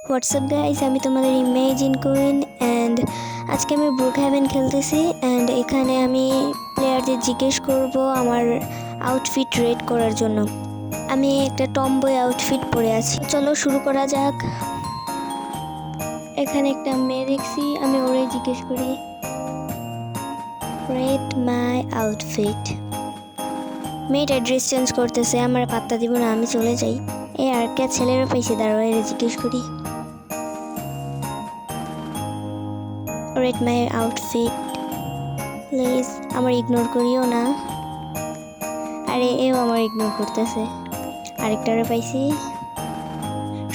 WhatsApp guys, আমি তোমাদের imagine queen and আজকে আমি ব্রুকহ্যাভেন খেলতেছি অ্যান্ড এখানে আমি প্লেয়ারদের জিজ্ঞেস করব আমার আউটফিট রেড করার জন্য। আমি একটা টমবয় আউটফিট পরে আছি, চলো শুরু করা যাক। এখানে একটা মেয়ে দেখছি, আমি ওরাই জিজ্ঞেস করি রেড মাই আউটফিট। মেয়েটা ড্রেস চেঞ্জ করতেছে, আমার পাত্তা দিব না, আমি চলে যাই। আর কে ছেলেরা পাইছে, দাঁড়াও এর জিজ্ঞেস করি রেড মাই আউটফিট প্লিজ। আমার ইগনোর করিও না। আরে এও আমার ইগনোর করতেছে। আরেকটারে পাইছি।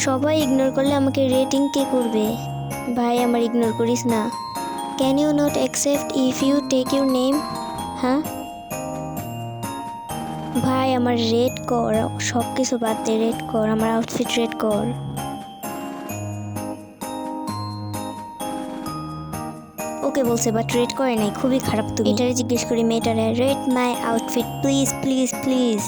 সবাই ইগনোর করলে আমাকে রেটিং কে করবে? ভাই আমার ইগনোর করিস না। Can you not accept if you take your name? হ্যাঁ ভাই আমার রেড কর, সব কিছু বাদ দে, রেড কর, আমার আউটফিট রেড কর। ওকে বলছে বাট রেড করে নাই, খুবই খারাপ। তুমি এটারে জিজ্ঞেস করি মেয়েটারে red my outfit please please please.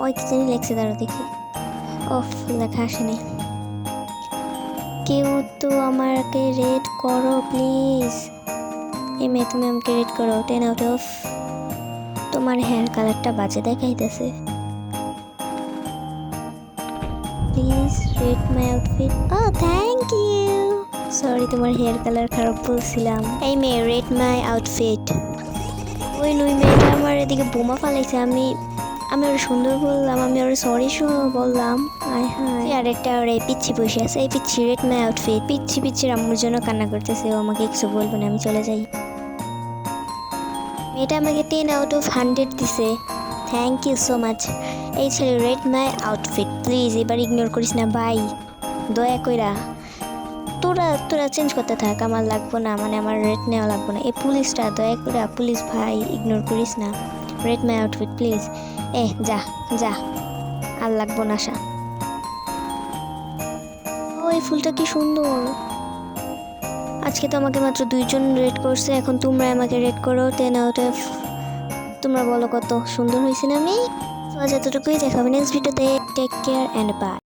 ওই কি জানি লেখছে, দাঁড়ো দেখি। অফ লেখা আসেনি। কেউ তো আমাকে রেড করো প্লিজ। এই মেয়ে তুমি আমাকে রেড করো 10 আউট অফ। তোমার হেয়ার কালারটা বাজে দেখাইতেছে, প্লিজ রেড মাই আউটফিট। ও থ্যাংক ইউ। সরি তোমার হেয়ার কালার খারাপ বলছিলাম। এই মেয়ে রেড মাই আউটফিট। ওই নুই মেয়েটা আমার এদিকে বোমা ফালাইছে, আমি ওর সুন্দর বললাম, আমি ওর সরি বললাম। আয় হায়, আর একটা ওর এই পিচ্ছি বসে আছে। এই পিচ্ছি রেড মাই আউটফিট। পিচ্ছির আম্মুর জন্য কান্না করতেছে, ও আমাকে কিছু বলবে না, আমি চলে যাই। মেয়েটা আমাকে 10 আউট অফ 100 দিছে, থ্যাংক ইউ সো মাচ। এই ছেলে রেড মাই আউটফিট প্লিজ, এবার ইগনোর করিস না ভাই, দয়া কইরা। তোরা চেঞ্জ করতে থাক, আমার লাগবো না, মানে আমার রেড নেওয়া লাগবো না। এই পুলিশটা দয়া করে, পুলিশ ভাই ইগনোর করিস না, রেড মাই আউটফিট প্লিজ। যা যা, আর লাগবো না আশা। ওই ফুলটা কি সুন্দর। আজকে তো আমাকে মাত্র 2জন রেড করছে, এখন তোমরা আমাকে রেড করো 10 আউট অফ। তোমরা বলো কত সুন্দর হয়েছে না আমি? তো আজ এতটুকুই, দেখাবে নেক্সট ভিডিওতে। Take care and by.